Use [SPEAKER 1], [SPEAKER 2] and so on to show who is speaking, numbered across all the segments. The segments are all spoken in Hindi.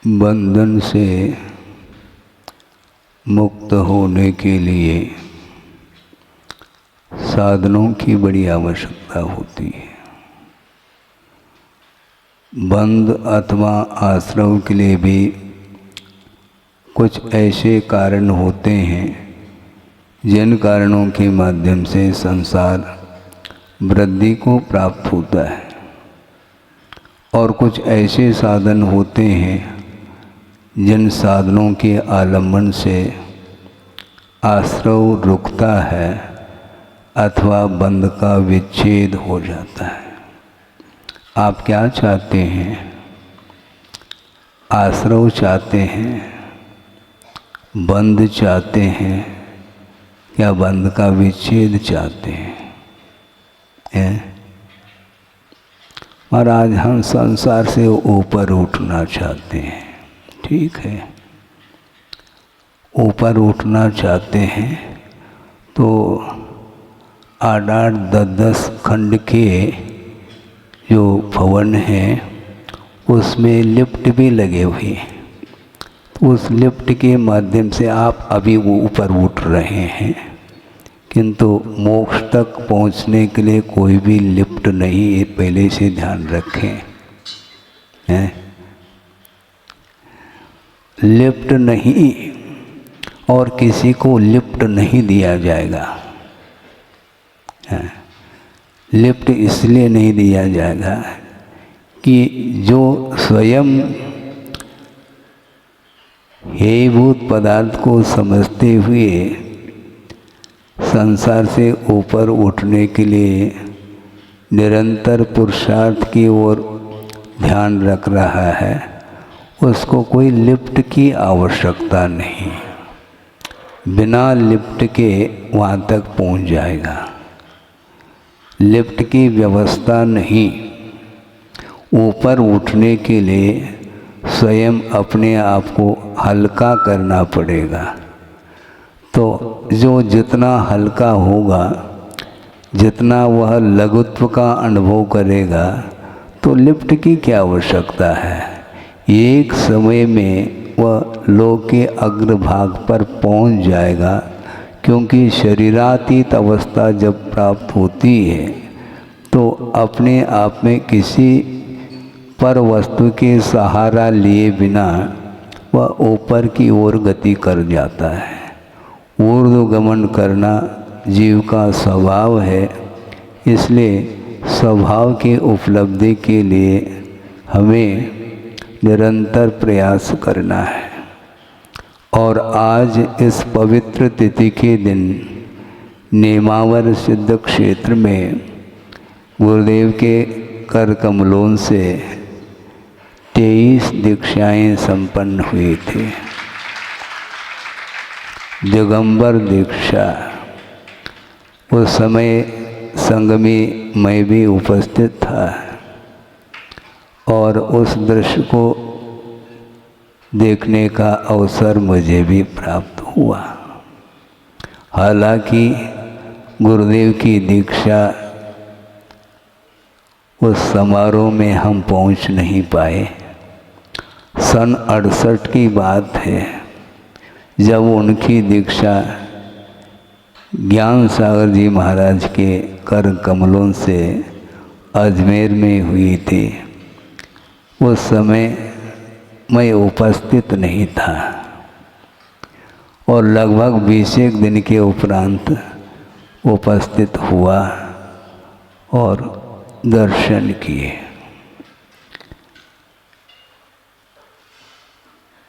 [SPEAKER 1] बंधन से मुक्त होने के लिए साधनों की बड़ी आवश्यकता होती है। बंध अथवा आश्रव के लिए भी कुछ ऐसे कारण होते हैं जिन कारणों के माध्यम से संसार वृद्धि को प्राप्त होता है, और कुछ ऐसे साधन होते हैं जिन साधनों के आलम्बन से आश्रव रुकता है अथवा बंध का विच्छेद हो जाता है। आप क्या चाहते हैं? आश्रव चाहते हैं, बंध चाहते हैं, या बंध का विच्छेद चाहते हैं? और आज हम संसार से ऊपर उठना चाहते हैं। ठीक है, ऊपर उठना चाहते हैं तो 8-8, 10-10 खंड के जो भवन हैं उसमें लिफ्ट भी लगे हुए हैं। तो उस लिफ्ट के माध्यम से आप अभी वो ऊपर उठ रहे हैं, किंतु मोक्ष तक पहुंचने के लिए कोई भी लिफ्ट नहीं है, पहले से ध्यान रखें। लिफ्ट नहीं, और किसी को लिफ्ट नहीं दिया जाएगा। लिफ्ट इसलिए नहीं दिया जाएगा कि जो स्वयं हेयभूत पदार्थ को समझते हुए संसार से ऊपर उठने के लिए निरंतर पुरुषार्थ की ओर ध्यान रख रहा है, उसको कोई लिफ्ट की आवश्यकता नहीं। बिना लिफ्ट के वहाँ तक पहुँच जाएगा। लिफ्ट की व्यवस्था नहीं। ऊपर उठने के लिए स्वयं अपने आप को हल्का करना पड़ेगा। तो जो जितना हल्का होगा, जितना वह लघुत्व का अनुभव करेगा, तो लिफ्ट की क्या आवश्यकता है। एक समय में वह लोक के अग्रभाग पर पहुंच जाएगा, क्योंकि शरीरातीत अवस्था जब प्राप्त होती है तो अपने आप में किसी पर वस्तु के सहारा लिए बिना वह ऊपर की ओर गति कर जाता है। ऊर्ध्वगमन करना जीव का स्वभाव है, इसलिए स्वभाव की उपलब्धि के लिए हमें निरंतर प्रयास करना है। और आज इस पवित्र तिथि के दिन नेमावर सिद्ध क्षेत्र में गुरुदेव के कर कमलों से 23 दीक्षाएं संपन्न हुई थी। दिगंबर दीक्षा, उस समय संग में मैं भी उपस्थित था और उस दृश्य को देखने का अवसर मुझे भी प्राप्त हुआ। हालांकि गुरुदेव की दीक्षा उस समारोह में हम पहुंच नहीं पाए। सन 68 की बात है, जब उनकी दीक्षा ज्ञान सागर जी महाराज के कर कमलों से अजमेर में हुई थी। उस समय मैं उपस्थित नहीं था और लगभग 20 दिन के उपरांत उपस्थित हुआ और दर्शन किए।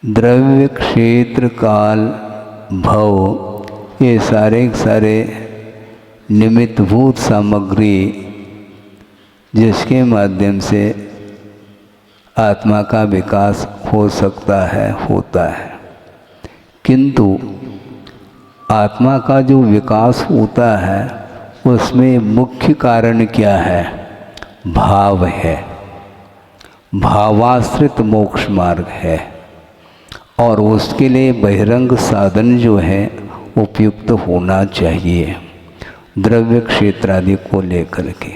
[SPEAKER 1] द्रव्य, क्षेत्र, काल, भव, ये सारे निमित्तभूत सामग्री जिसके माध्यम से आत्मा का विकास हो सकता है, होता है, किंतु आत्मा का जो विकास होता है उसमें मुख्य कारण क्या है? भाव है। भावाश्रित मोक्ष मार्ग है, और उसके लिए बहिरंग साधन जो है उपयुक्त होना चाहिए द्रव्य, क्षेत्र आदि को लेकर के।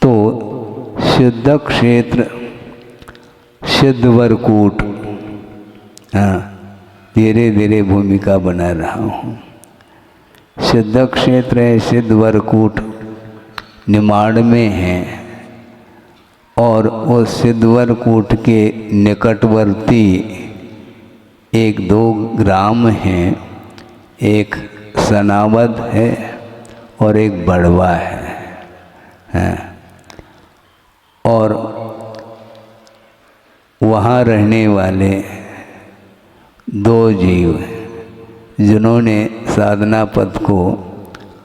[SPEAKER 1] तो सिद्ध क्षेत्र, सिद्ध वरकूट, हाँ, धीरे धीरे भूमिका बना रहा हूँ। सिद्ध क्षेत्र है, सिद्ध वरकूट निमाड़ में है, और वो सिद्ध वरकूट के निकटवर्ती एक दो ग्राम हैं, एक सनावद है और एक बड़वा है। और वहाँ रहने वाले दो जीव जिन्होंने साधना पद को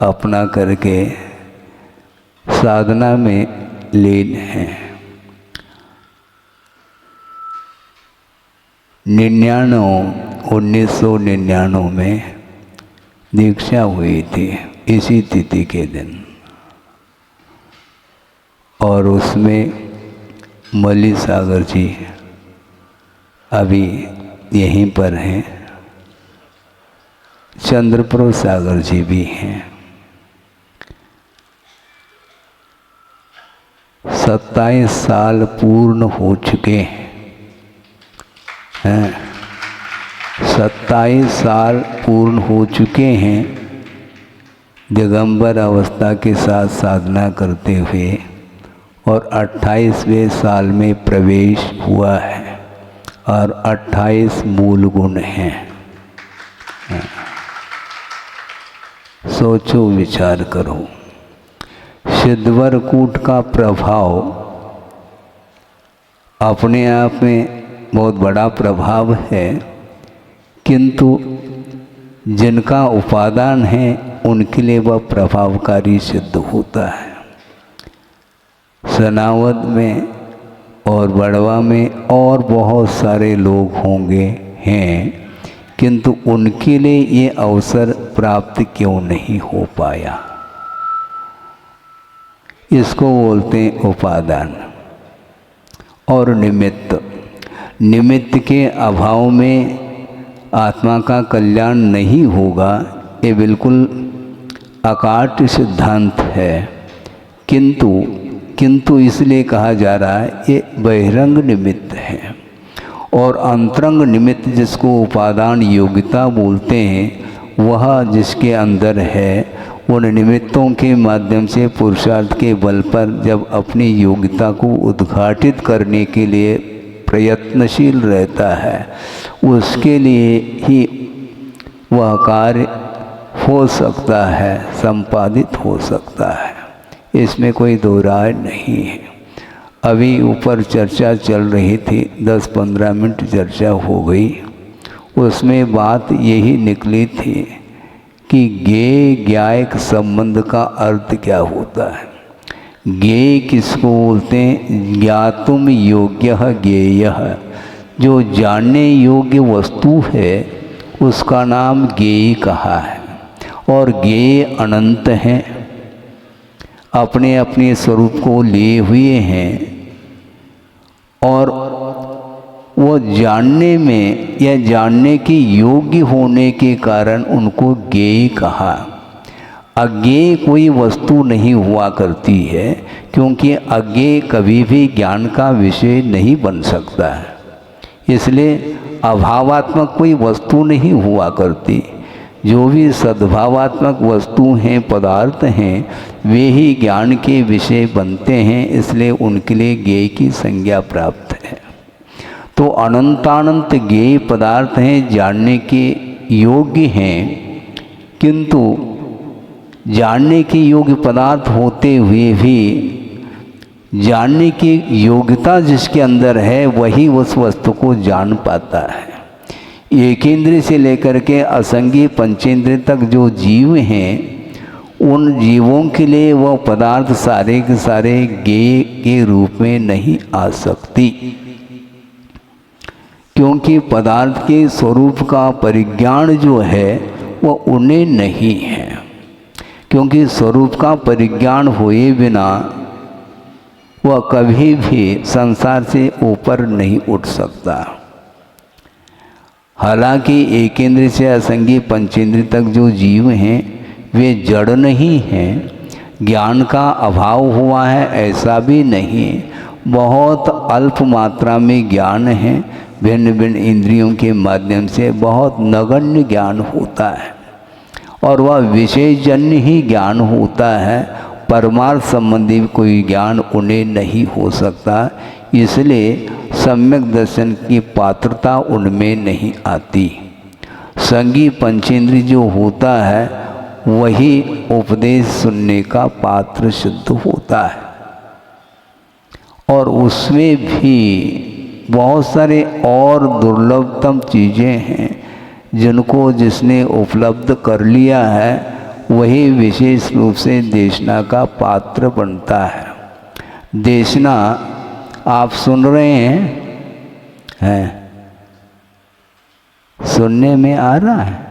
[SPEAKER 1] अपना करके साधना में लीन हैं। 1999 में दीक्षा हुई थी इसी तिथि के दिन, और उसमें मली सागर जी अभी यहीं पर हैं, चंद्रप्रभु सागर जी भी हैं। 27 साल पूर्ण हो चुके हैं। 27 साल पूर्ण हो चुके हैं दिगंबर अवस्था के साथ साधना करते हुए, और 28वें साल में प्रवेश हुआ है, और 28 मूल गुण हैं। सोचो, विचार करो। सिद्धवरकूट का प्रभाव अपने आप में बहुत बड़ा प्रभाव है, किंतु जिनका उपादान है उनके लिए वह प्रभावकारी सिद्ध होता है। सनावद में और बड़वा में और बहुत सारे लोग होंगे हैं, किंतु उनके लिए ये अवसर प्राप्त क्यों नहीं हो पाया? इसको बोलते हैं उपादान और निमित्त। निमित्त के अभाव में आत्मा का कल्याण नहीं होगा, ये बिल्कुल अकाट्य सिद्धांत है। किंतु इसलिए कहा जा रहा है ये बहिरंग निमित्त है, और अंतरंग निमित्त जिसको उपादान योग्यता बोलते हैं, वह जिसके अंदर है, उन निमित्तों के माध्यम से पुरुषार्थ के बल पर जब अपनी योग्यता को उद्घाटित करने के लिए प्रयत्नशील रहता है, उसके लिए ही वह कार्य हो सकता है, संपादित हो सकता है। इसमें कोई दो राय नहीं है। अभी ऊपर चर्चा चल रही थी, 10-15 मिनट चर्चा हो गई, उसमें बात यही निकली थी कि ज्ञेय ज्ञायक संबंध का अर्थ क्या होता है। ज्ञेय किसको बोलते हैं? ज्ञातुम योग्य ज्ञेय, जो जानने योग्य वस्तु है उसका नाम ज्ञेय कहा है। और ज्ञेय अनंत हैं, अपने अपने स्वरूप को लिए हुए हैं, और वो जानने में या जानने के योग्य होने के कारण उनको ज्ञेय कहा। अज्ञेय कोई वस्तु नहीं हुआ करती है, क्योंकि अज्ञेय कभी भी ज्ञान का विषय नहीं बन सकता है। इसलिए अभावात्मक कोई वस्तु नहीं हुआ करती। जो भी सद्भावात्मक वस्तु हैं, पदार्थ हैं, वे ही ज्ञान के विषय बनते हैं, इसलिए उनके लिए ज्ञेय की संज्ञा प्राप्त है। तो अनंतानंत ज्ञेय पदार्थ हैं, जानने के योग्य हैं, किंतु जानने के योग्य पदार्थ होते हुए भी जानने की योग्यता जिसके अंदर है वही उस वस्तु को जान पाता है। एकेंद्रिय से लेकर के असंगी पंचेंद्रिय तक जो जीव हैं, उन जीवों के लिए वह पदार्थ सारे के सारे ज्ञेय के रूप में नहीं आ सकती, क्योंकि पदार्थ के स्वरूप का परिज्ञान जो है वह उन्हें नहीं है। क्योंकि स्वरूप का परिज्ञान हुए बिना वह कभी भी संसार से ऊपर नहीं उठ सकता। हालांकि एकेंद्रिय से असंगी पंचेंद्रिय तक जो जीव हैं वे जड़ नहीं हैं, ज्ञान का अभाव हुआ है ऐसा भी नहीं, बहुत अल्प मात्रा में ज्ञान है, भिन्न भिन्न इंद्रियों के माध्यम से बहुत नगण्य ज्ञान होता है और वह विषयजन्य ही ज्ञान होता है। परमार्थ संबंधी कोई ज्ञान उन्हें नहीं हो सकता, इसलिए सम्यक दर्शन की पात्रता उनमें नहीं आती। संगी पंचेंद्रिय जो होता है वही उपदेश सुनने का पात्र सिद्ध होता है और उसमें भी बहुत सारे और दुर्लभतम चीज़ें हैं जिनको जिसने उपलब्ध कर लिया है वही विशेष रूप से देशना का पात्र बनता है। देशना आप सुन रहे हैं? सुनने में आ रहा है?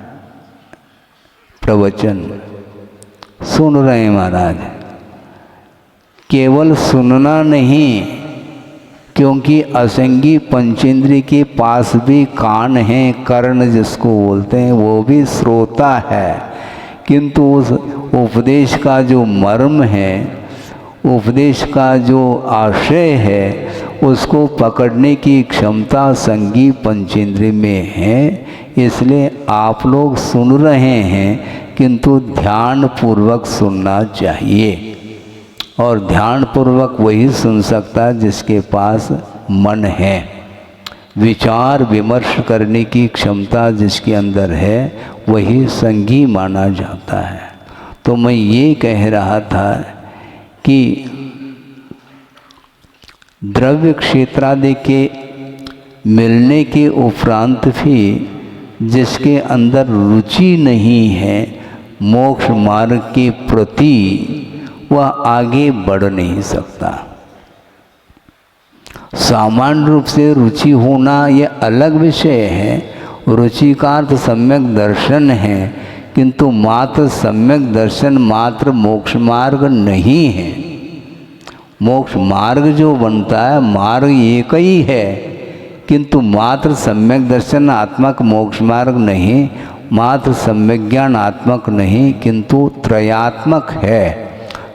[SPEAKER 1] प्रवचन सुन रहे हैं महाराज। केवल सुनना नहीं, क्योंकि असंगी पंचेंद्रिय के पास भी कान हैं, कर्ण जिसको बोलते हैं, वो भी श्रोता है, किंतु उस उपदेश का जो मर्म है, उपदेश का जो आशय है, उसको पकड़ने की क्षमता संगी पंचेंद्रिय में है। इसलिए आप लोग सुन रहे हैं, किंतु ध्यान पूर्वक सुनना चाहिए और ध्यान पूर्वक वही सुन सकता है जिसके पास मन है। विचार विमर्श करने की क्षमता जिसके अंदर है वही संगी माना जाता है। तो मैं ये कह रहा था कि द्रव्य क्षेत्रादि के मिलने के उपरांत भी जिसके अंदर रुचि नहीं है मोक्ष मार्ग के प्रति, वह आगे बढ़ नहीं सकता। सामान्य रूप से रुचि होना यह अलग विषय है। रुचि का अर्थ सम्यक दर्शन है, किंतु मात्र सम्यक दर्शन मात्र मोक्ष मार्ग नहीं है। मोक्ष मार्ग जो बनता है मार्ग एक ही है, किंतु मात्र सम्यक दर्शन आत्मक मोक्ष मार्ग नहीं, मात्र सम्यक ज्ञान आत्मक नहीं, किंतु त्रयात्मक है।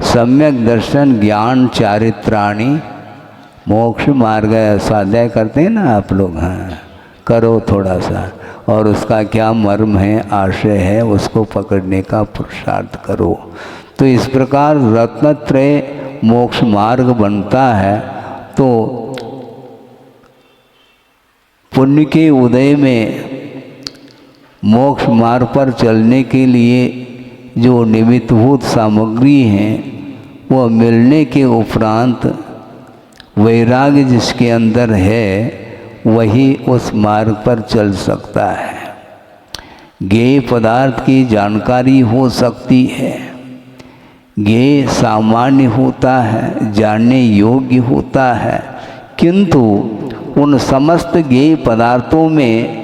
[SPEAKER 1] सम्यक दर्शन ज्ञान चारित्राणि मोक्ष मार्ग। स्वाध्याय करते हैं ना आप लोग? हाँ, करो थोड़ा सा, और उसका क्या मर्म है, आशय है, उसको पकड़ने का पुरुषार्थ करो। तो इस प्रकार रत्नत्रय मोक्ष मार्ग बनता है। तो पुण्य के उदय में मोक्ष मार्ग पर चलने के लिए जो निमित्तभूत सामग्री हैं वह मिलने के उपरांत वैराग्य जिसके अंदर है वही उस मार्ग पर चल सकता है। ज्ञेय पदार्थ की जानकारी हो सकती है, ज्ञेय सामान्य होता है, जानने योग्य होता है, किंतु उन समस्त ज्ञेय पदार्थों में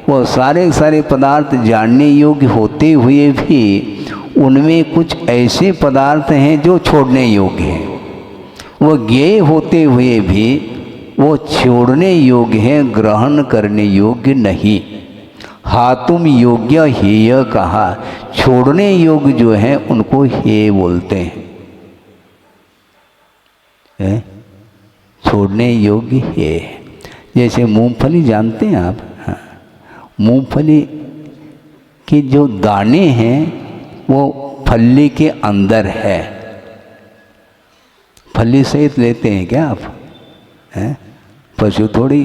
[SPEAKER 1] वो सारे पदार्थ जानने योग्य होते हुए भी उनमें कुछ ऐसे पदार्थ हैं जो छोड़ने योग्य हैं। वो ज्ञेय होते हुए भी वो छोड़ने योग्य हैं, ग्रहण करने योग्य नहीं। हातुम योग्य हेय कहा, छोड़ने योग्य जो है उनको हेय बोलते हैं। छोड़ने योग्य हेय, जैसे मूंगफली जानते हैं आप? हाँ, मूंगफली के जो दाने हैं वो फली के अंदर है। फली सहित लेते हैं क्या आप? हैं? पशु थोड़ी।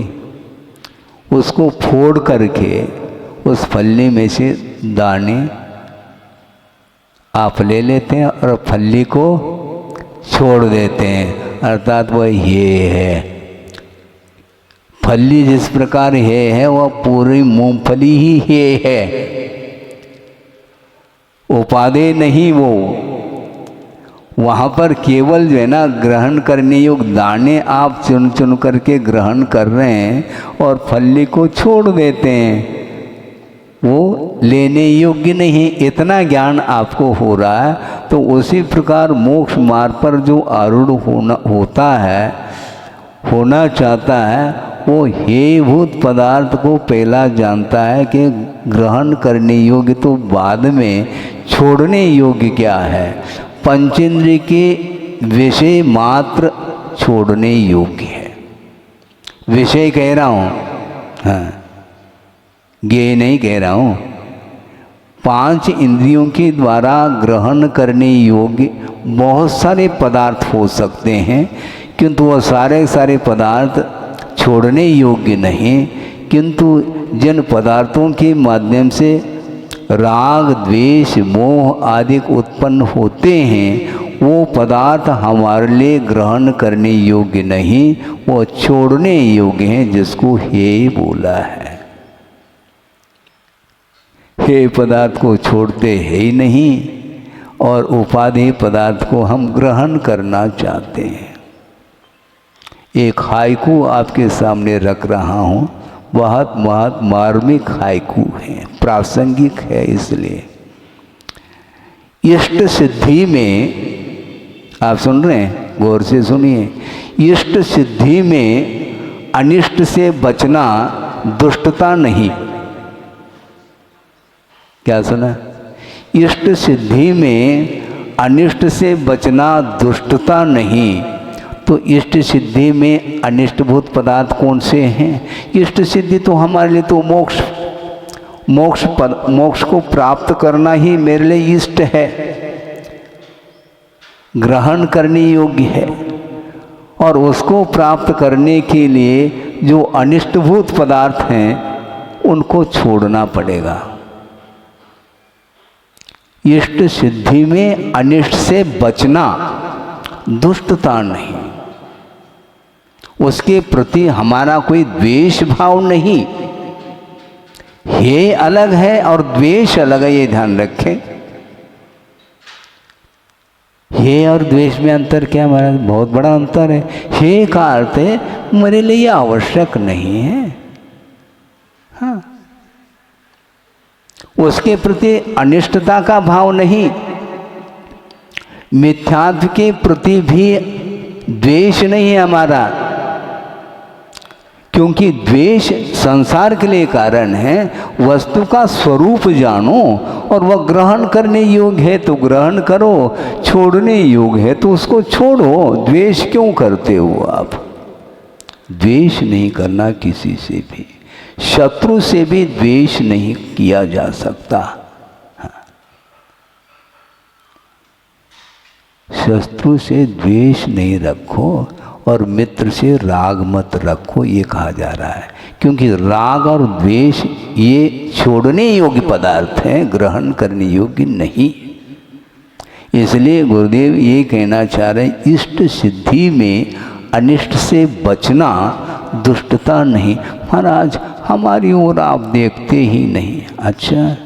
[SPEAKER 1] उसको फोड़ करके उस फली में से दाने आप ले लेते हैं और फली को छोड़ देते हैं, अर्थात वह ये है। फली जिस प्रकार है वह पूरी मूंगफली ही है, उपादेय नहीं। वो वहाँ पर केवल जो है ना ग्रहण करने योग्य दाने आप चुन चुन करके ग्रहण कर रहे हैं और फली को छोड़ देते हैं, वो लेने योग्य नहीं। इतना ज्ञान आपको हो रहा है। तो उसी प्रकार मोक्ष मार्ग पर जो आरूढ़ होना चाहता है वो हेयभूत पदार्थ को पहला जानता है कि ग्रहण करने योग्य तो बाद में, छोड़ने योग्य क्या है। पंचेंद्रिय के विषय मात्र छोड़ने योग्य है। विषय कह रहा हूँ, हाँ, ज्ञेय नहीं कह रहा हूँ। 5 इंद्रियों के द्वारा ग्रहण करने योग्य बहुत सारे पदार्थ हो सकते हैं, किंतु वह सारे पदार्थ छोड़ने योग्य नहीं। किंतु जिन पदार्थों के माध्यम से राग, द्वेष, मोह आदि उत्पन्न होते हैं, वो पदार्थ हमारे लिए ग्रहण करने योग्य नहीं, वो छोड़ने योग्य हैं, जिसको हे बोला है। हे पदार्थ को छोड़ते है ही नहीं और उपाधि पदार्थ को हम ग्रहण करना चाहते हैं। एक हाइकू आपके सामने रख रहा हूँ, बहुत मार्मिक हाइकू है, प्रासंगिक है। इसलिए इष्ट सिद्धि में, आप सुन रहे हैं, गौर से सुनिए, इष्ट सिद्धि में अनिष्ट से बचना दुष्टता नहीं। क्या सुना? इष्ट सिद्धि में अनिष्ट से बचना दुष्टता नहीं। तो इष्ट सिद्धि में अनिष्टभूत पदार्थ कौन से हैं? इष्ट सिद्धि तो हमारे लिए तो मोक्ष को प्राप्त करना ही मेरे लिए इष्ट है, ग्रहण करने योग्य है। और उसको प्राप्त करने के लिए जो अनिष्टभूत पदार्थ हैं उनको छोड़ना पड़ेगा। इष्ट सिद्धि में अनिष्ट से बचना दुष्टता नहीं, उसके प्रति हमारा कोई द्वेष भाव नहीं। हे अलग है और द्वेष अलग है, ये ध्यान रखें। हे और द्वेष में अंतर क्या महाराज? बहुत बड़ा अंतर है। हे का अर्थ है मेरे लिए आवश्यक नहीं है, हाँ, उसके प्रति अनिष्टता का भाव नहीं। मिथ्यात्व के प्रति भी द्वेष नहीं है हमारा, क्योंकि द्वेष संसार के लिए कारण है। वस्तु का स्वरूप जानो और वह ग्रहण करने योग्य है तो ग्रहण करो, छोड़ने योग्य है तो उसको छोड़ो। द्वेष क्यों करते हो आप? द्वेष नहीं करना किसी से भी, शत्रु से भी द्वेष नहीं किया जा सकता। शत्रु से द्वेष नहीं रखो और मित्र से राग मत रखो, ये कहा जा रहा है। क्योंकि राग और द्वेष ये छोड़ने योग्य पदार्थ हैं, ग्रहण करने योग्य नहीं। इसलिए गुरुदेव ये कहना चाह रहे हैं, इष्ट सिद्धि में अनिष्ट से बचना दुष्टता नहीं। महाराज हमारी ओर आप देखते ही नहीं। अच्छा,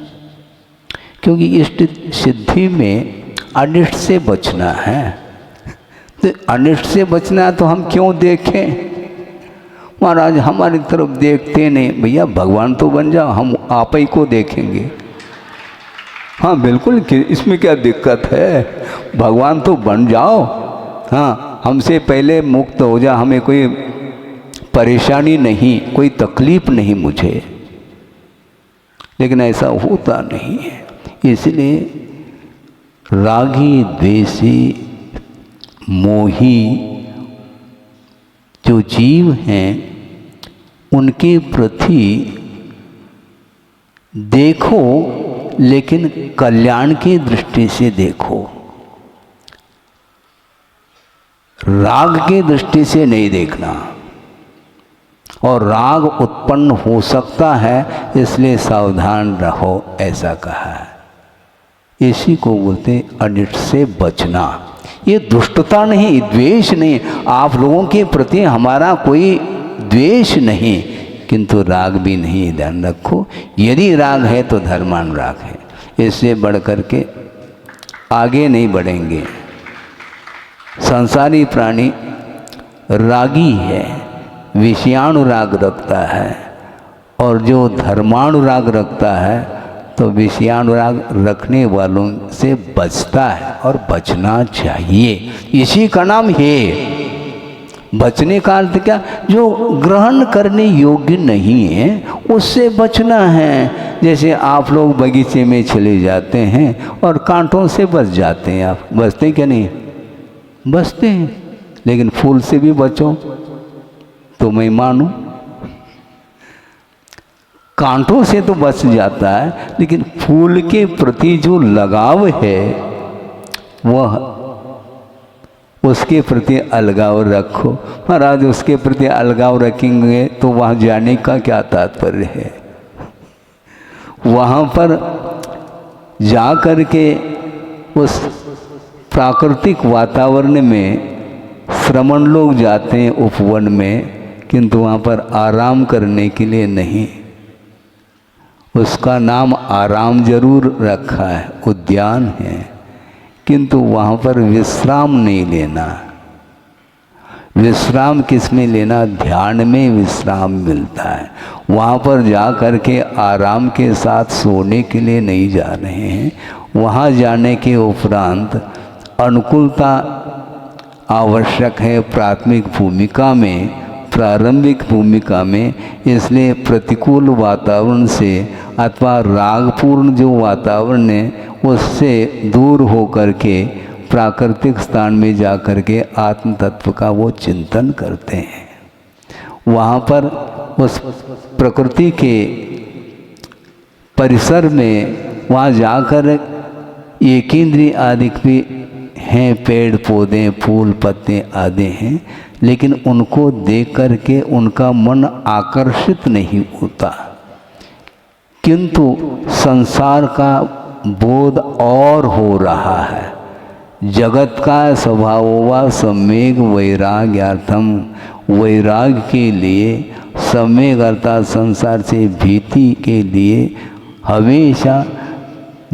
[SPEAKER 1] क्योंकि इष्ट सिद्धि में अनिष्ट से बचना है, तो अनिष्ट से बचना है तो हम क्यों देखें? महाराज हमारी तरफ देखते नहीं। भैया भगवान तो बन जाओ, हम आप ही को देखेंगे। हाँ बिल्कुल, इसमें क्या दिक्कत है? भगवान तो बन जाओ, हाँ, हमसे पहले मुक्त हो जा, हमें कोई परेशानी नहीं, कोई तकलीफ नहीं मुझे। लेकिन ऐसा होता नहीं है। इसलिए रागी, द्वेषी, मोही जो जीव हैं उनके प्रति देखो, लेकिन कल्याण की दृष्टि से देखो, राग की दृष्टि से नहीं देखना। और राग उत्पन्न हो सकता है, इसलिए सावधान रहो, ऐसा कहा है। इसी को बोलते अनिष्ट से बचना। ये दुष्टता नहीं, द्वेष नहीं। आप लोगों के प्रति हमारा कोई द्वेष नहीं, किंतु राग भी नहीं, ध्यान रखो। यदि राग है तो धर्मानुराग है, इससे बढ़ करके आगे नहीं बढ़ेंगे। संसारी प्राणी रागी है, विषयानुराग रखता है, और जो धर्मानुराग रखता है तो विषयानुराग रखने वालों से बचता है, और बचना चाहिए। इसी का नाम है। बचने का अर्थ क्या? जो ग्रहण करने योग्य नहीं है उससे बचना है। जैसे आप लोग बगीचे में चले जाते हैं और कांटों से बच जाते हैं। आप बचते क्या नहीं? बचते हैं, लेकिन फूल से भी बचो तो मैं मानूं। कांटों से तो बच जाता है, लेकिन फूल के प्रति जो लगाव है वह उसके प्रति अलगाव रखो। महाराज उसके प्रति अलगाव रखेंगे तो वहाँ जाने का क्या तात्पर्य है? वहाँ पर जा कर के उस प्राकृतिक वातावरण में श्रमण लोग जाते हैं उपवन में, किंतु वहाँ पर आराम करने के लिए नहीं। उसका नाम आराम जरूर रखा है, उद्यान है, किंतु वहाँ पर विश्राम नहीं लेना। विश्राम किस में लेना? ध्यान में विश्राम मिलता है। वहाँ पर जा कर के आराम के साथ सोने के लिए नहीं जा रहे हैं। वहाँ जाने के उपरांत अनुकूलता आवश्यक है प्राथमिक भूमिका में, प्रारंभिक भूमिका में। इसलिए प्रतिकूल वातावरण से अथवा रागपूर्ण जो वातावरण है उससे दूर हो कर के प्राकृतिक स्थान में जा कर के आत्म तत्व का वो चिंतन करते हैं। वहाँ पर उस प्रकृति के परिसर में वहाँ जाकर एक इंद्रिय आदि भी हैं, पेड़ पौधे फूल पत्ते आदि हैं, लेकिन उनको देख कर के उनका मन आकर्षित नहीं होता, किंतु संसार का बोध और हो रहा है। जगत का स्वभाव व सम्यक वैराग्यार्थम, वैराग्य के लिए, सम्यक अर्थात संसार से भीति के लिए हमेशा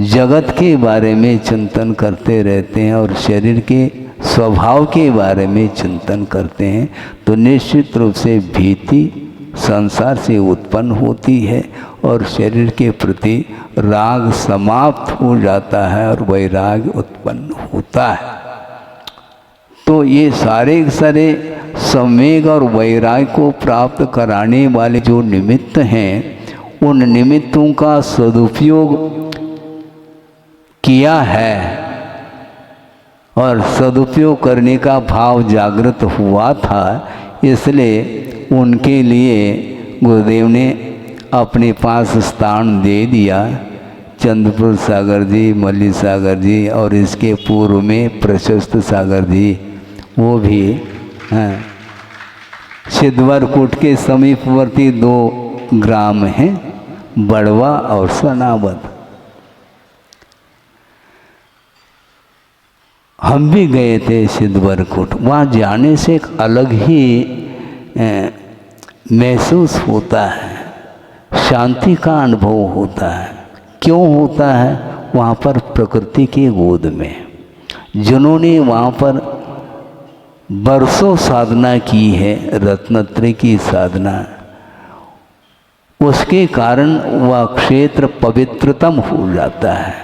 [SPEAKER 1] जगत के बारे में चिंतन करते रहते हैं और शरीर के स्वभाव के बारे में चिंतन करते हैं, तो निश्चित रूप से भीति संसार से उत्पन्न होती है और शरीर के प्रति राग समाप्त हो जाता है और वैराग्य उत्पन्न होता है। तो ये सारे सम्यक और वैराग्य को प्राप्त कराने वाले जो निमित्त हैं, उन निमित्तों का सदुपयोग किया है और सदुपयोग करने का भाव जागृत हुआ था। इसलिए उनके लिए गुरुदेव ने अपने पास स्थान दे दिया। चंद्रपुर सागर जी, मल्ली सागर जी और इसके पूर्व में प्रशस्त सागर जी, वो भी हैं। सिद्धवरकूट के समीपवर्ती 2 ग्राम हैं, बड़वा और सनावद। हम भी गए थे सिद्धवरकूट। वहाँ जाने से एक अलग ही महसूस होता है, शांति का अनुभव होता है। क्यों होता है? वहाँ पर प्रकृति के गोद में जिन्होंने वहाँ पर बरसों साधना की है, रत्नत्रय की साधना, उसके कारण वह क्षेत्र पवित्रतम हो जाता है।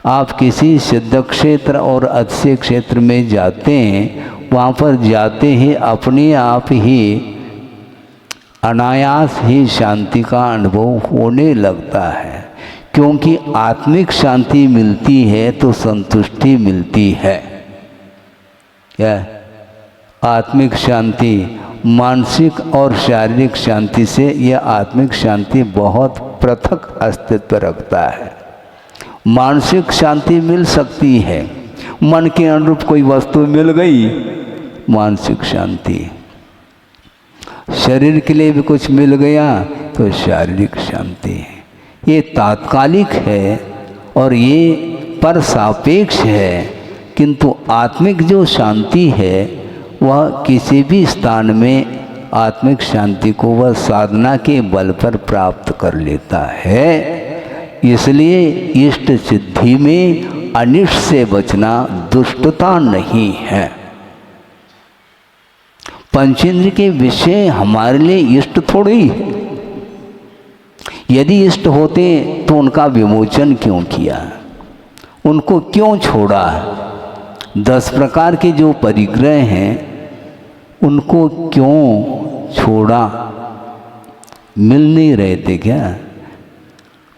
[SPEAKER 1] आप किसी सिद्ध क्षेत्र और अक्षय क्षेत्र में जाते हैं, वहाँ पर जाते ही अपने आप ही अनायास ही शांति का अनुभव होने लगता है, क्योंकि आत्मिक शांति मिलती है तो संतुष्टि मिलती है। क्या? आत्मिक शांति मानसिक और शारीरिक शांति से यह आत्मिक शांति बहुत पृथक अस्तित्व रखता है। मानसिक शांति मिल सकती है, मन के अनुरूप कोई वस्तु मिल गई, मानसिक शांति। शरीर के लिए भी कुछ मिल गया तो शारीरिक शांति है। ये तात्कालिक है और ये पर सापेक्ष है, किंतु आत्मिक जो शांति है वह किसी भी स्थान में आत्मिक शांति को वह साधना के बल पर प्राप्त कर लेता है। इसलिए इष्ट सिद्धि में अनिष्ट से बचना दुष्टता नहीं है। पंचेंद्र के विषय हमारे लिए इष्ट थोड़ी है। यदि इष्ट होते तो उनका विमोचन क्यों किया, उनको क्यों छोड़ा? 10 प्रकार के जो परिग्रह हैं उनको क्यों छोड़ा? मिल नहीं रहे थे क्या?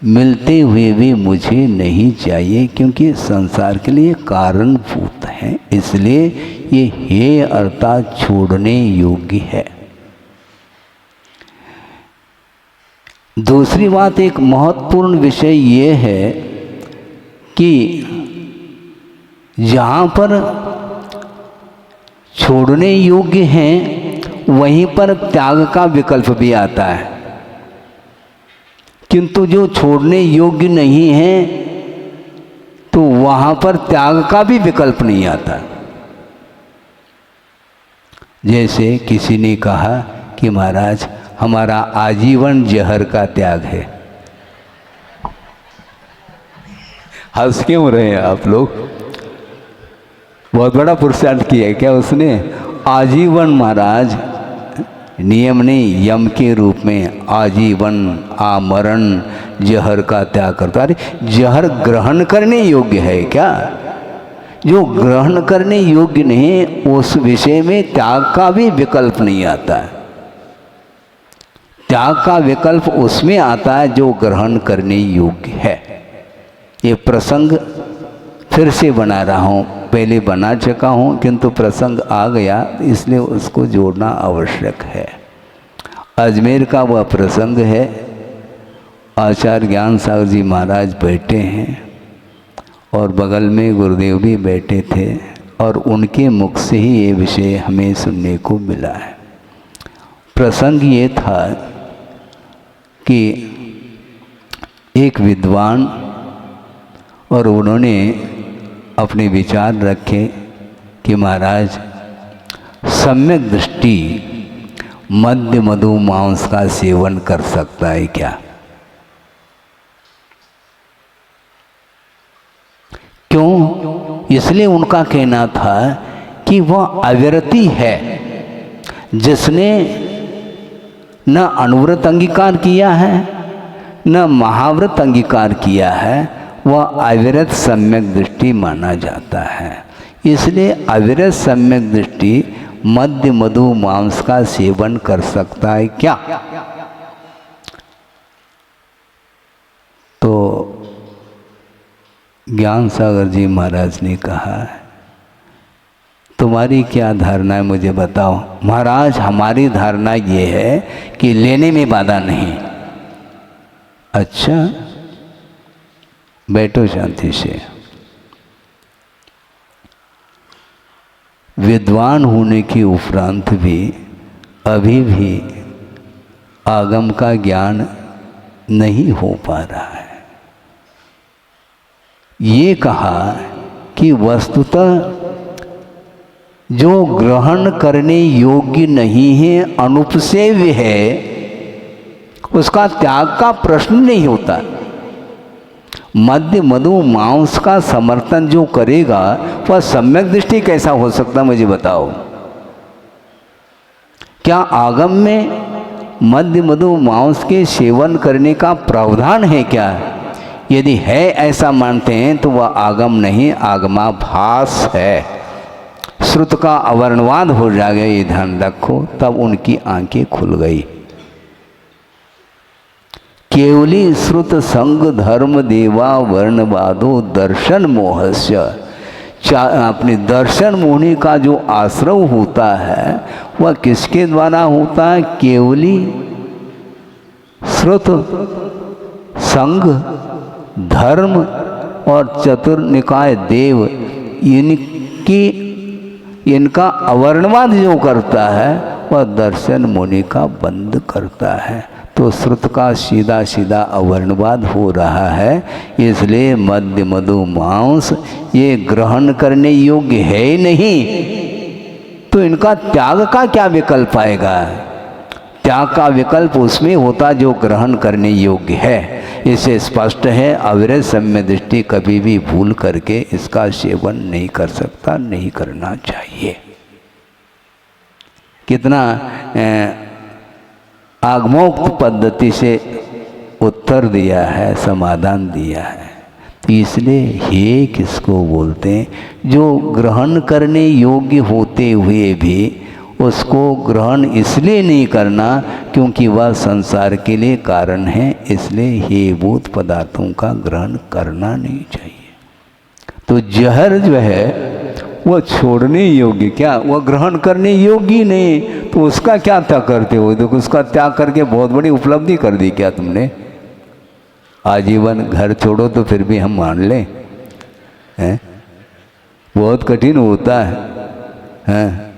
[SPEAKER 1] मिलते हुए भी मुझे नहीं चाहिए, क्योंकि संसार के लिए कारणभूत है, इसलिए ये हे अर्थात छोड़ने योग्य है। दूसरी बात, एक महत्वपूर्ण विषय ये है कि जहाँ पर छोड़ने योग्य हैं वहीं पर त्याग का विकल्प भी आता है, किंतु जो छोड़ने योग्य नहीं है तो वहाँ पर त्याग का भी विकल्प नहीं आता। जैसे किसी ने कहा कि महाराज हमारा आजीवन जहर का त्याग है। हंस क्यों रहे हैं आप लोग? बहुत बड़ा पुरुषार्थ किया है क्या उसने? आजीवन महाराज नियम नहीं, यम के रूप में आजीवन आमरण जहर का त्याग करता। अरे जहर ग्रहण करने योग्य है क्या? जो ग्रहण करने योग्य नहीं उस विषय में त्याग का भी विकल्प नहीं आता है। त्याग का विकल्प उसमें आता है जो ग्रहण करने योग्य है। ये प्रसंग फिर से बना रहा हूँ, पहले बना चुका हूँ किंतु प्रसंग आ गया इसलिए उसको जोड़ना आवश्यक है। अजमेर का वह प्रसंग है, आचार्य ज्ञान सागर जी महाराज बैठे हैं और बगल में गुरुदेव भी बैठे थे और उनके मुख से ही ये विषय हमें सुनने को मिला है। प्रसंग ये था कि एक विद्वान और उन्होंने अपने विचार रखे कि महाराज सम्यक दृष्टि मद्य मधु मांस का सेवन कर सकता है क्या? क्यों? इसलिए उनका कहना था कि वह अविरति है, जिसने न अनुव्रत अंगीकार किया है न महाव्रत अंगीकार किया है, वह अविरत सम्यक दृष्टि माना जाता है। इसलिए अविरत सम्यक दृष्टि मद्य मधु मांस का सेवन कर सकता है क्या? तो ज्ञान सागर जी महाराज ने कहा तुम्हारी क्या धारणा है मुझे बताओ। महाराज हमारी धारणा ये है कि लेने में बाधा नहीं। अच्छा बैठो शांति से। विद्वान होने के उपरांत भी अभी भी आगम का ज्ञान नहीं हो पा रहा है। ये कहा कि वस्तुतः जो ग्रहण करने योग्य नहीं है, अनुपसेव्य है, उसका त्याग का प्रश्न नहीं होता। मद्य मधु मांस का समर्थन जो करेगा वह सम्यक दृष्टि कैसा हो सकता मुझे बताओ। क्या आगम में मद्य मधु मांस के सेवन करने का प्रावधान है क्या? यदि है ऐसा मानते हैं तो वह आगम नहीं आगमाभास है। श्रुत का अवर्णवाद हो जाएगा, ये ध्यान रखो। तब उनकी आंखें खुल गई। केवली श्रुत संग धर्म देवा वर्णवादो दर्शन मोहस्य। अपने दर्शन मोहनी का जो आश्रय होता है वह किसके द्वारा होता है? केवली श्रुत संग धर्म और चतुर्निकाय देव इनका अवर्णवाद जो करता है वह दर्शन मुनि का बंद करता है। तो श्रुत का सीधा सीधा अवर्णवाद हो रहा है। इसलिए मद्य मधु मांस ये ग्रहण करने योग्य है ही नहीं, तो इनका त्याग का क्या विकल्प आएगा? त्याग का विकल्प उसमें होता जो ग्रहण करने योग्य है। इससे स्पष्ट है अविरत सम्यक दृष्टि कभी भी भूल करके इसका सेवन नहीं कर सकता, नहीं करना चाहिए। कितना आगमोक्त पद्धति से उत्तर दिया है, समाधान दिया है। इसलिए हे किसको बोलते हैं? जो ग्रहण करने योग्य होते हुए भी उसको ग्रहण इसलिए नहीं करना क्योंकि वह संसार के लिए कारण है, इसलिए हेयभूत पदार्थों का ग्रहण करना नहीं चाहिए। तो जहर जो है वह छोड़ने योग्य, क्या वह ग्रहण करने योग्य नहीं, तो उसका क्या त्याग करते हो? देखो उसका त्याग करके बहुत बड़ी उपलब्धि कर दी क्या तुमने? आजीवन घर छोड़ो तो फिर भी हम मान लें, हैं? बहुत कठिन होता है, हैं?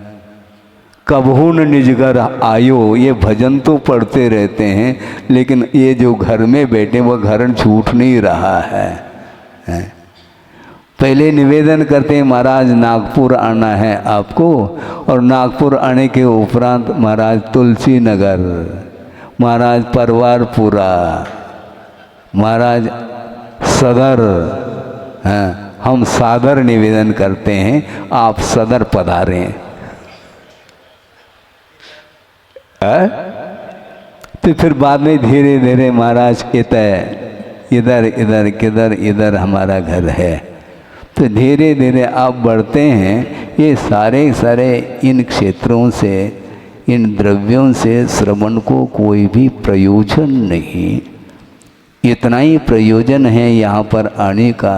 [SPEAKER 1] कबहू न निजगर आयो, ये भजन तो पढ़ते रहते हैं, लेकिन ये जो घर में बैठे वह घर छूट नहीं रहा है, हैं? पहले निवेदन करते हैं महाराज नागपुर आना है आपको, और नागपुर आने के उपरांत महाराज तुलसी नगर, महाराज परवारपुरा, महाराज सदर, हैं? हम सादर निवेदन करते हैं, आप सदर पधारें। तो फिर बाद में धीरे धीरे महाराज इधर इधर किधर इधर हमारा घर है, तो धीरे धीरे आप बढ़ते हैं। ये सारे सारे इन क्षेत्रों से, इन द्रव्यों से श्रवण को कोई भी प्रयोजन नहीं, इतना ही प्रयोजन है यहाँ पर आने का।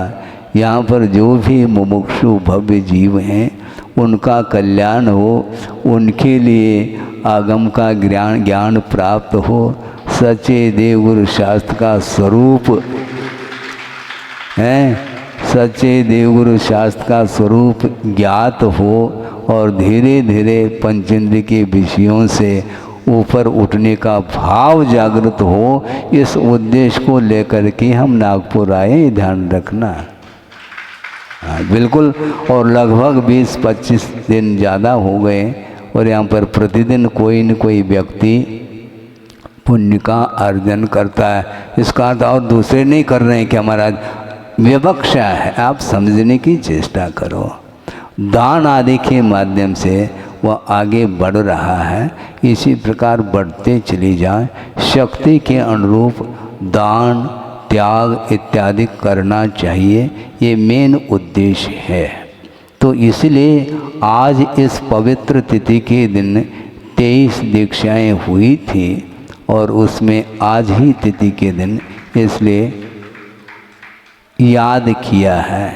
[SPEAKER 1] यहाँ पर जो भी मुमुक्षु भव्य जीव हैं उनका कल्याण हो, उनके लिए आगम का ज्ञान प्राप्त हो, सच्चे देवगुरु शास्त्र का स्वरूप है, सच्चे देवगुरु शास्त्र का स्वरूप ज्ञात हो, और धीरे धीरे पंचेंद्र के विषयों से ऊपर उठने का भाव जागृत हो। इस उद्देश्य को लेकर के हम नागपुर आए, ध्यान रखना। हाँ बिल्कुल। और लगभग 20-25 दिन ज़्यादा हो गए, और यहाँ पर प्रतिदिन कोई न कोई व्यक्ति पुण्य का अर्जन करता है। इसका अर्थ और दूसरे नहीं कर रहे हैं कि हमारा विवक्षा है, आप समझने की चेष्टा करो। दान आदि के माध्यम से वह आगे बढ़ रहा है, इसी प्रकार बढ़ते चली जाए। शक्ति के अनुरूप दान त्याग इत्यादि करना चाहिए, ये मेन उद्देश्य है। तो इसलिए आज इस पवित्र तिथि के दिन 23 दीक्षाएँ हुई थी, और उसमें आज ही तिथि के दिन इसलिए याद किया है,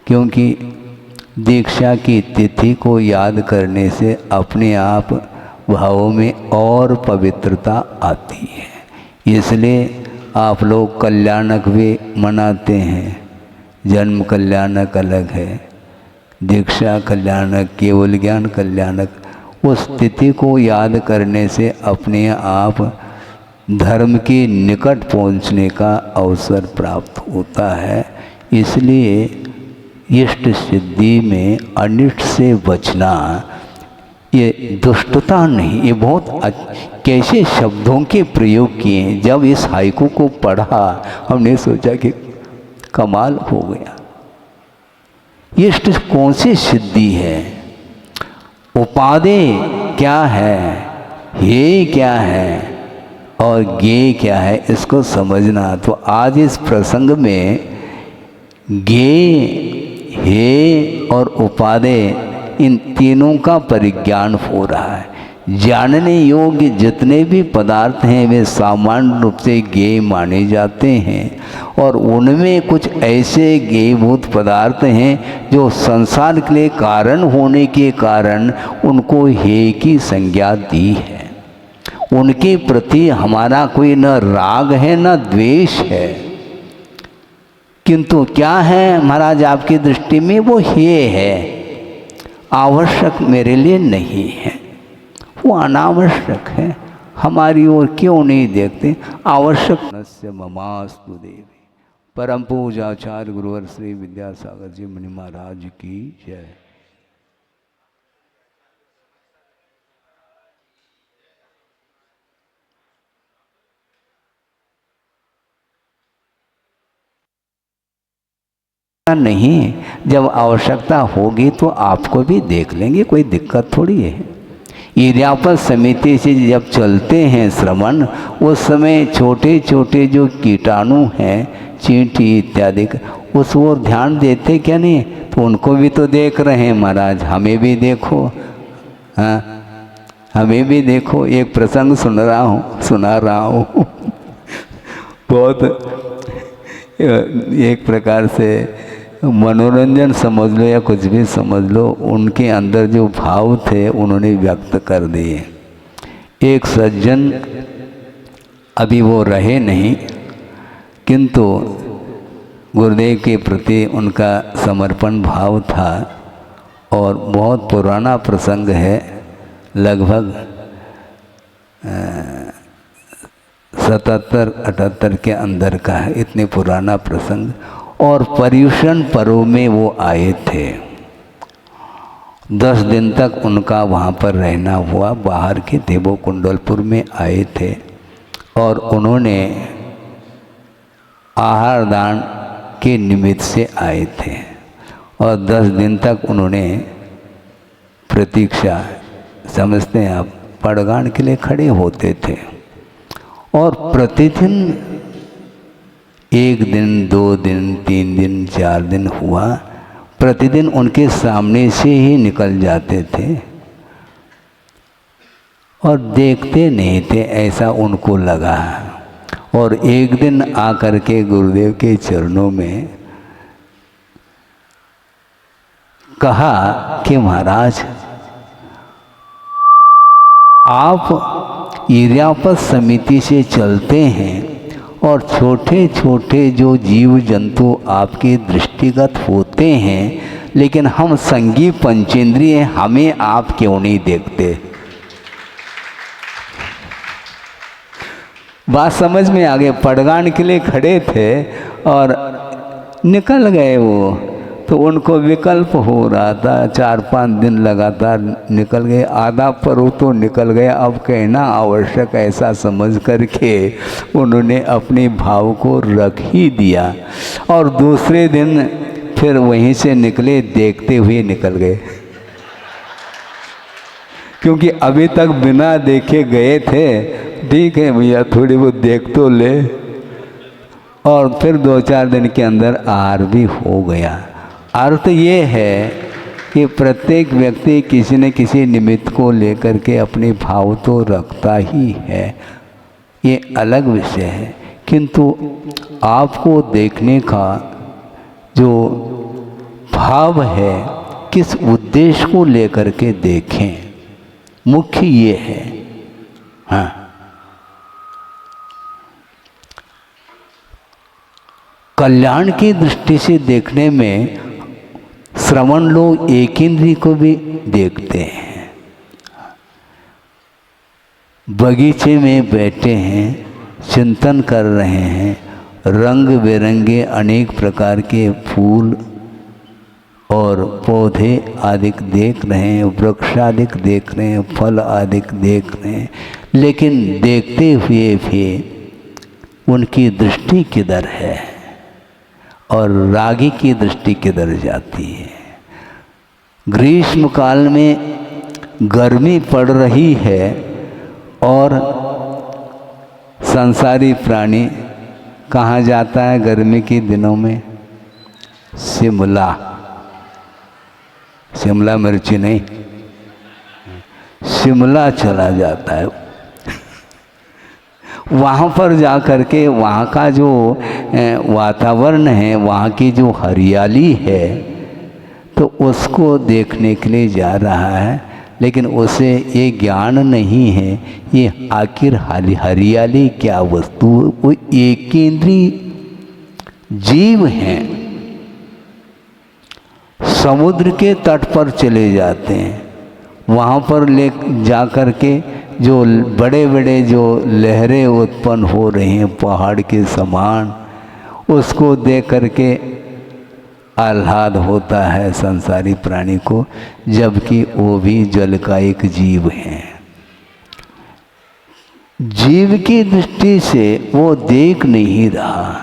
[SPEAKER 1] क्योंकि दीक्षा की तिथि को याद करने से अपने आप भावों में और पवित्रता आती है। इसलिए आप लोग कल्याणक भी मनाते हैं। जन्म कल्याणक अलग है, दीक्षा कल्याणक, केवल ज्ञान कल्याणक। उस तिथि को याद करने से अपने आप धर्म के निकट पहुंचने का अवसर प्राप्त होता है। इसलिए इष्ट सिद्धि में अनिष्ट से बचना, ये दुष्टता नहीं, ये बहुत कैसे शब्दों के प्रयोग किए। जब इस हाइकू को पढ़ा हमने सोचा कि कमाल हो गया। इष्ट कौन सी सिद्धि है, उपादे क्या है, हे क्या है और गे क्या है, इसको समझना। तो आज इस प्रसंग में गे, हे और उपादे, इन तीनों का परिज्ञान हो रहा है। जानने योग्य जितने भी पदार्थ हैं वे सामान्य रूप से ज्ञेय माने जाते हैं, और उनमें कुछ ऐसे ज्ञेयभूत पदार्थ हैं जो संसार के लिए कारण होने के कारण उनको हे की संज्ञा दी है। उनके प्रति हमारा कोई न राग है न द्वेष है, किंतु क्या है महाराज आपकी दृष्टि में, वो हे है, आवश्यक मेरे लिए नहीं है, वो अनावश्यक है। हमारी ओर क्यों नहीं देखते? आवश्यक नस्य ममास्तु देवी। परम पूजाचार्य गुरुवर श्री विद्यासागर जी मुनि महाराज की जय। नहीं, जब आवश्यकता होगी तो आपको भी देख लेंगे, कोई दिक्कत थोड़ी है। इर्यापद समिति से जब चलते हैं श्रवण, उस समय छोटे छोटे जो कीटाणु हैं, चींटी इत्यादि, उस ओर ध्यान देते क्या नहीं? तो उनको भी तो देख रहे हैं महाराज, हमें भी देखो। हाँ हमें भी देखो, एक प्रसंग सुना रहा हूँ बहुत एक प्रकार से मनोरंजन समझ लो या कुछ भी समझ लो, उनके अंदर जो भाव थे उन्होंने व्यक्त कर दिए। एक सज्जन, अभी वो रहे नहीं, किंतु गुरुदेव के प्रति उनका समर्पण भाव था और बहुत पुराना प्रसंग है, लगभग 77-78 के अंदर का है, इतने पुराना प्रसंग। और पर्युषण पर्व में वो आए थे, 10 दिन तक उनका वहाँ पर रहना हुआ। बाहर के थे वो, कुंडलपुर में आए थे और उन्होंने आहार दान के निमित्त से आए थे और 10 दिन तक उन्होंने प्रतीक्षा, समझते हैं आप, पड़गान के लिए खड़े होते थे। और प्रतिदिन 1 दिन, 2 दिन, 3 दिन, 4 दिन हुआ, प्रतिदिन उनके सामने से ही निकल जाते थे और देखते नहीं थे, ऐसा उनको लगा। और एक दिन आकर के गुरुदेव के चरणों में कहा कि महाराज, आप इर्यापत समिति से चलते हैं और छोटे छोटे जो जीव जंतु आपके दृष्टिगत होते हैं, लेकिन हम संगी पंचेंद्रिय, हमें आप क्यों नहीं देखते? बात समझ में आ गई। पड़गान के लिए खड़े थे और निकल गए वो, तो उनको विकल्प हो रहा था। 4-5 दिन लगातार निकल गए, आधा पर्व तो निकल गया, अब कहना आवश्यक ऐसा समझ करके उन्होंने अपने भाव को रख ही दिया। और दूसरे दिन फिर वहीं से निकले, देखते हुए निकल गए, क्योंकि अभी तक बिना देखे गए थे। ठीक है भैया, थोड़ी बहुत देख तो ले। और फिर 2-4 दिन के अंदर आहार भी हो गया। अर्थ ये है कि प्रत्येक व्यक्ति किसी न किसी निमित्त को लेकर के अपने भाव तो रखता ही है, ये अलग विषय है। किंतु आपको देखने का जो भाव है, किस उद्देश्य को लेकर के देखें, मुख्य ये है। हाँ, कल्याण की दृष्टि से देखने में श्रवण लोग एक इंद्रिय को भी देखते हैं। बगीचे में बैठे हैं, चिंतन कर रहे हैं, रंग बिरंगे अनेक प्रकार के फूल और पौधे आदि देख रहे हैं, वृक्ष आदि देख रहे हैं, फल आदि देख रहे हैं, लेकिन देखते हुए भी उनकी दृष्टि किधर है और रागी की दृष्टि किधर जाती है। ग्रीष्म काल में गर्मी पड़ रही है और संसारी प्राणी कहाँ जाता है गर्मी के दिनों में? शिमला, शिमला मिर्ची नहीं, शिमला चला जाता है। वहाँ पर जा कर के वहाँ का जो वातावरण है, वहाँ की जो हरियाली है, तो उसको देखने के लिए जा रहा है। लेकिन उसे ये ज्ञान नहीं है ये आखिर हरियाली क्या वस्तु, वो एक केंद्रीय जीव हैं। समुद्र के तट पर चले जाते हैं, वहाँ पर ले जा कर के जो बड़े बड़े जो लहरें उत्पन्न हो रही हैं पहाड़ के समान, उसको देख कर के आह्लाद होता है संसारी प्राणी को, जबकि वो भी जल का एक जीव है। जीव की दृष्टि से वो देख नहीं रहा,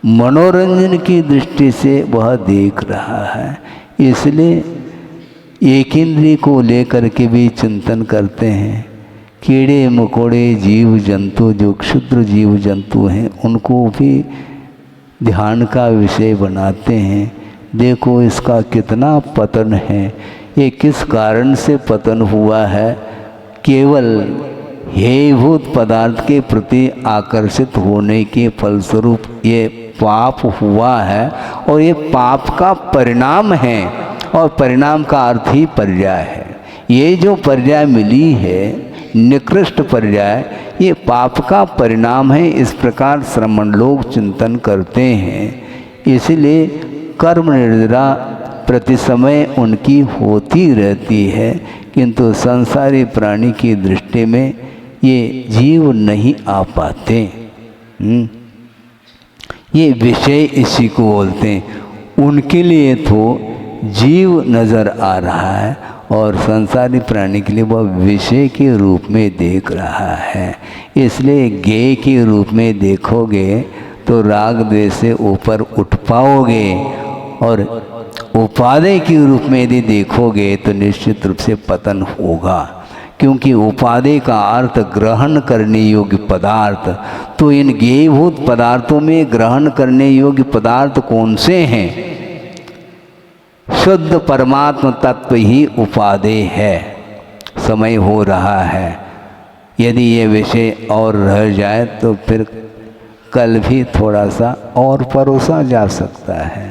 [SPEAKER 1] मनोरंजन की दृष्टि से वह देख रहा है। इसलिए एक इंद्रिय को लेकर के भी चिंतन करते हैं। कीड़े मकोड़े जीव जंतु, जो क्षुद्र जीव जंतु हैं, उनको भी ध्यान का विषय बनाते हैं। देखो इसका कितना पतन है, ये किस कारण से पतन हुआ है, केवल हेयभूत पदार्थ के प्रति आकर्षित होने के फलस्वरूप ये पाप हुआ है, और ये पाप का परिणाम है, और परिणाम का अर्थ ही पर्याय है। ये जो पर्याय मिली है, निकृष्ट पर्याय, ये पाप का परिणाम है। इस प्रकार श्रमण लोग चिंतन करते हैं। इसलिए कर्म निर्जरा प्रति समय उनकी होती रहती है, किंतु संसारी प्राणी की दृष्टि में ये जीव नहीं आ पाते। ये विषय इसी को बोलते हैं। उनके लिए तो जीव नज़र आ रहा है, और संसारी प्राणी के लिए वह विषय के रूप में देख रहा है। इसलिए ज्ञेय के रूप में देखोगे तो राग द्वेष से ऊपर उठ पाओगे, और उपादेय के रूप में यदि देखोगे तो निश्चित रूप से पतन होगा। क्योंकि उपादेय का अर्थ ग्रहण करने योग्य पदार्थ, तो इन ज्ञेयभूत पदार्थों में ग्रहण करने योग्य पदार्थ कौन से हैं? शुद्ध परमात्म तत्व ही उपादेय है। समय हो रहा है, यदि ये विषय और रह जाए तो फिर कल भी थोड़ा सा और परोसा जा सकता है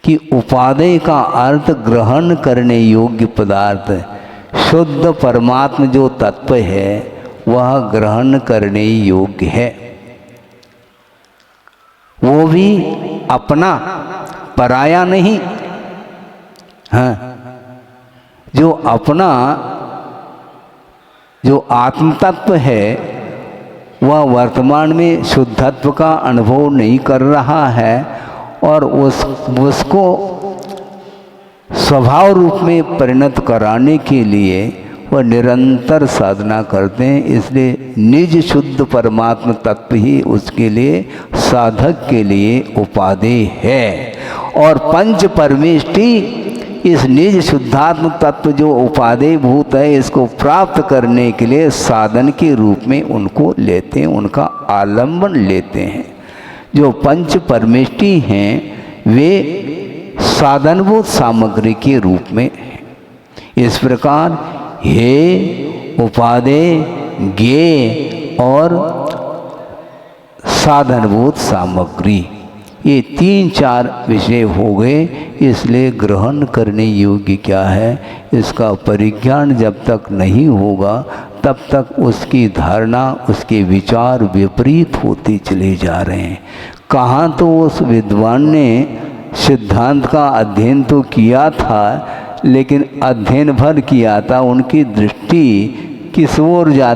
[SPEAKER 1] कि उपादेय का अर्थ ग्रहण करने योग्य पदार्थ, शुद्ध परमात्म जो तत्व है वह ग्रहण करने योग्य है। वो भी अपना, पराया नहीं। हाँ, जो अपना, जो आत्म तत्व है वह वर्तमान में शुद्धत्व का अनुभव नहीं कर रहा है, और उसको स्वभाव रूप में परिणत कराने के लिए वह निरंतर साधना करते हैं। इसलिए निज शुद्ध परमात्म तत्व ही उसके लिए, साधक के लिए उपादेय है। और पंच परमेष्टि इस निज शुद्धात्म तत्व जो उपादेय भूत है, इसको प्राप्त करने के लिए साधन के रूप में उनको लेते हैं, उनका आलंबन लेते हैं। जो पंच परमेष्टि हैं वे साधनभूत सामग्री के रूप में है। इस प्रकार हे, उपादेय, ज्ञेय और साधनभूत सामग्री, ये 3-4 विषय हो गए। इसलिए ग्रहण करने योग्य क्या है, इसका परिज्ञान जब तक नहीं होगा तब तक उसकी धारणा, उसके विचार विपरीत होते चले जा रहे हैं। कहाँ तो उस विद्वान ने सिद्धांत का अध्ययन तो किया था, लेकिन अध्ययन भर किया था, उनकी दृष्टि किस ओर जा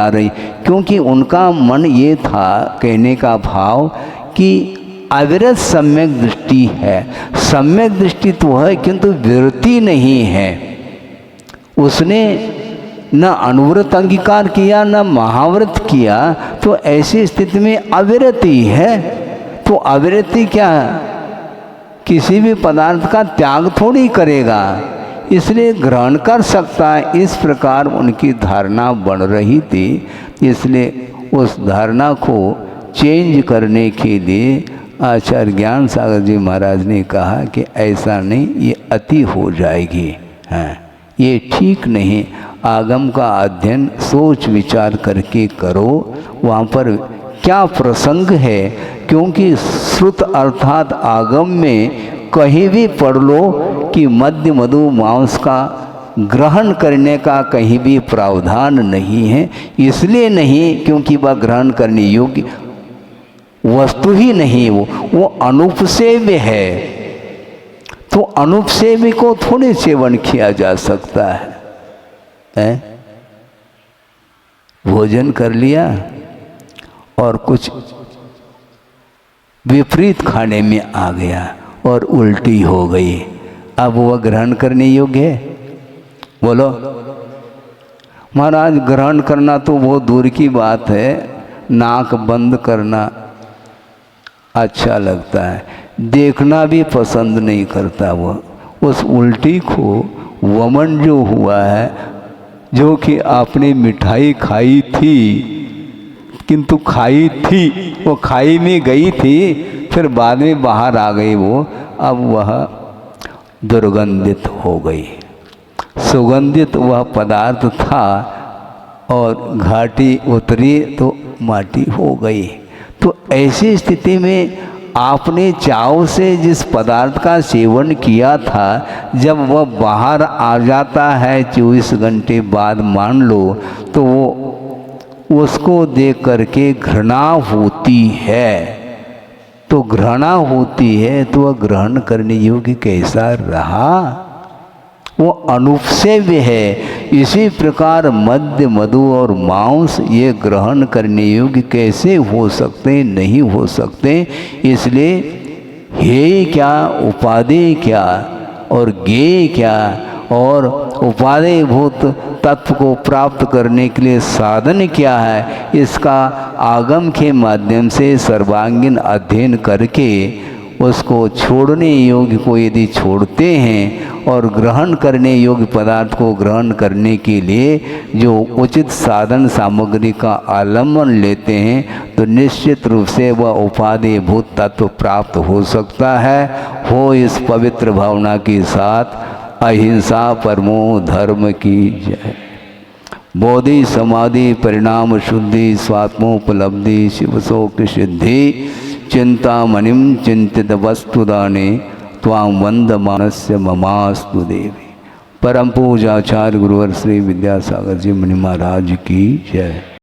[SPEAKER 1] रही, क्योंकि उनका मन ये था, कहने का भाव कि अविरत सम्यक दृष्टि है। सम्यक दृष्टि तो है किंतु विरति नहीं है। उसने न अनुव्रत अंगीकार किया न महाव्रत किया, तो ऐसी स्थिति में अविरति है। तो अविरति क्या है? किसी भी पदार्थ का त्याग थोड़ी करेगा, इसलिए ग्रहण कर सकता है। इस प्रकार उनकी धारणा बन रही थी। इसलिए उस धारणा को चेंज करने के लिए आचार्य ज्ञान सागर जी महाराज ने कहा कि ऐसा नहीं, ये अति हो जाएगी, हाँ, ये ठीक नहीं। आगम का अध्ययन सोच विचार करके करो, वहाँ पर क्या प्रसंग है, क्योंकि श्रुत अर्थात आगम में कहीं भी पढ़ लो कि मद्य मधु मांस का ग्रहण करने का कहीं भी प्रावधान नहीं है। इसलिए नहीं क्योंकि वह ग्रहण करने योग्य वस्तु ही नहीं, वो अनुपसेव्य है। तो अनुपसेव्य को थोड़े सेवन किया जा सकता है? भोजन कर लिया और कुछ विपरीत खाने में आ गया और उल्टी हो गई, अब वह ग्रहण करने योग्य है? बोलो महाराज, ग्रहण करना तो बहुत दूर की बात है, नाक बंद करना अच्छा लगता है, देखना भी पसंद नहीं करता। वह उस उल्टी को वमन जो हुआ है, जो कि आपने मिठाई खाई थी, किंतु खाई थी, वो खाई में गई थी, फिर बाद में बाहर आ गई वो, अब वह दुर्गंधित हो गई। सुगंधित वह पदार्थ था और घाटी उतरी तो माटी हो गई। तो ऐसी स्थिति में आपने चाव से जिस पदार्थ का सेवन किया था, जब वह बाहर आ जाता है 24 घंटे बाद मान लो, तो वो उसको देख करके घृणा होती है। तो घृणा होती है तो वह ग्रहण करने योग्य कैसा रहा? वो अनुपसेव्य है। इसी प्रकार मद्य, मधु और मांस ये ग्रहण करने योग्य कैसे हो सकते? नहीं हो सकते। इसलिए हे क्या, उपादेय क्या और ज्ञेय क्या, और उपादेयभूत तत्व को प्राप्त करने के लिए साधन क्या है, इसका आगम के माध्यम से सर्वांगीण अध्ययन करके उसको छोड़ने योग्य को यदि छोड़ते हैं और ग्रहण करने योग्य पदार्थ को ग्रहण करने के लिए जो उचित साधन सामग्री का आलम्बन लेते हैं, तो निश्चित रूप से वह उपादेयभूत तत्व प्राप्त हो सकता है। हो इस पवित्र भावना के साथ अहिंसा परमो धर्म की जय। बोधि समाधि परिणाम शुद्धि स्वात्मोपलब्धि शिवशोक सिद्धि चिंतामणिम चिंतित वस्तुदाने त्वां वंदमानस्य ममास्तु देवी। परम पूज्य आचार्य गुरुवर श्री विद्यासागर जी मुनि महाराज की जय।